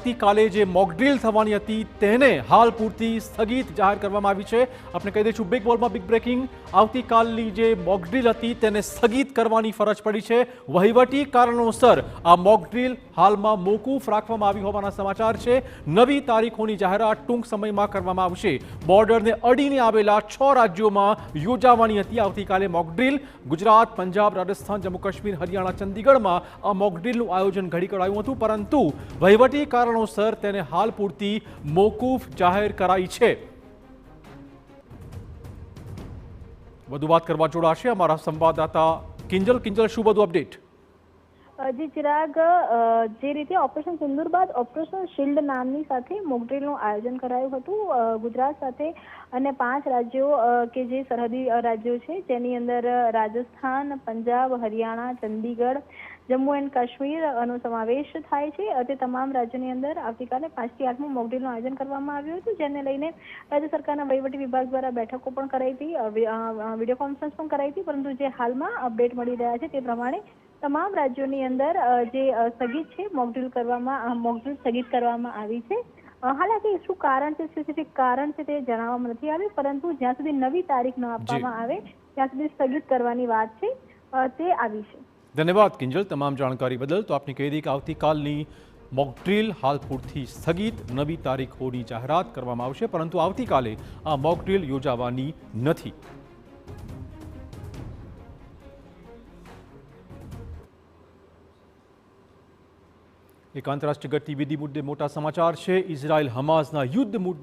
આવતીકાલે જે મોકડ્રીલ થવાની હતી તેને હાલ પૂરતી સ્થગિત જાહેર કરવામાં આવી છે। આપણે કહી દઈશું બિગ બોલમાં બિગ બ્રેકિંગ। આવતીકાલની જે મોકડ્રીલ હતી તેને સ્થગિત કરવાની ફરજ પડી છે। વહીવટી કારણોસર આ મોકડ્રીલ હાલમાં મોકૂફ રાખવામાં આવી હોવાના સમાચાર છે। નવી તારીખોની જાહેરાત ટૂંક સમયમાં કરવામાં આવશે। બોર્ડરને અડીને આવેલા 6 રાજ્યોમાં યોજાવાની હતી આવતીકાલે મોકડ્રીલ। ગુજરાત, પંજાબ, રાજસ્થાન, જમ્મુ કાશ્મીર, હરિયાણા, ચંદીગઢમાં આ મોકડ્રીલનું આયોજન ઘડી કરાયું હતું, પરંતુ વહીવટી કારણોસર તેને હાલ પૂરતી મોકૂફ જાહેર કરાઈ છે। વધુ વાત કરવા જોડાશે અમારા સંવાદદાતા કિંજલ। કિંજલ, શું બધું અપડેટ? જી ચિરાગ, જે રીતે ઓપરેશન સિંદૂર બાદ ઓપરેશન શિલ્ડ નામની સાથે મોકડ્રીલનું આયોજન કરાયું હતું ગુજરાત સાથે અને 5 રાજ્યો કે જે સરહદી રાજ્યો છે, જેની અંદર રાજસ્થાન, પંજાબ, હરિયાણા, ચંદીગઢ, જમ્મુ એન્ડ કાશ્મીરનો સમાવેશ થાય છે। તે તમામ રાજ્યોની અંદર આવતીકાલે 5 થી 8મું મોકડ્રીલનું આયોજન કરવામાં આવ્યું હતું, જેને લઈને રાજ્ય સરકારના વહીવટી વિભાગ દ્વારા બેઠકો પણ કરાઈ હતી, વિડીયો કોન્ફરન્સ પણ કરાઈ હતી, પરંતુ જે હાલમાં અપડેટ મળી રહ્યા છે તે પ્રમાણે તમામ રાજ્યોની અંદર જે સ્થગિત છે મોકડ્રીલ સ્થગિત કરવામાં આવી છે। હાલાકી શું કારણ છે, સ્પેસિફિક કારણ છે તે જણાવવામાં નથી આવ્યું, પરંતુ જ્યાં સુધી નવી તારીખ ન આપવામાં આવે ત્યાં સુધી સ્થગિત કરવાની વાત છે તે આવી છે। ધન્યવાદ કિંજલ તમામ જાણકારી બદલ। તો આપને કહી દઈએ કે આવતીકાલની મોકડ્રીલ હાલ પૂરતી સ્થગિત, નવી તારીખોની જાહેરાત કરવામાં આવશે, પરંતુ આવતીકાલે આ મોકડ્રીલ યોજાવાની નથી। એક આંતરરાષ્ટ્રીય ગતિવિધિ મુદ્દે મોટા સમાચાર છે। ઇઝરાયલ હમાસના યુદ્ધ મુદ્દે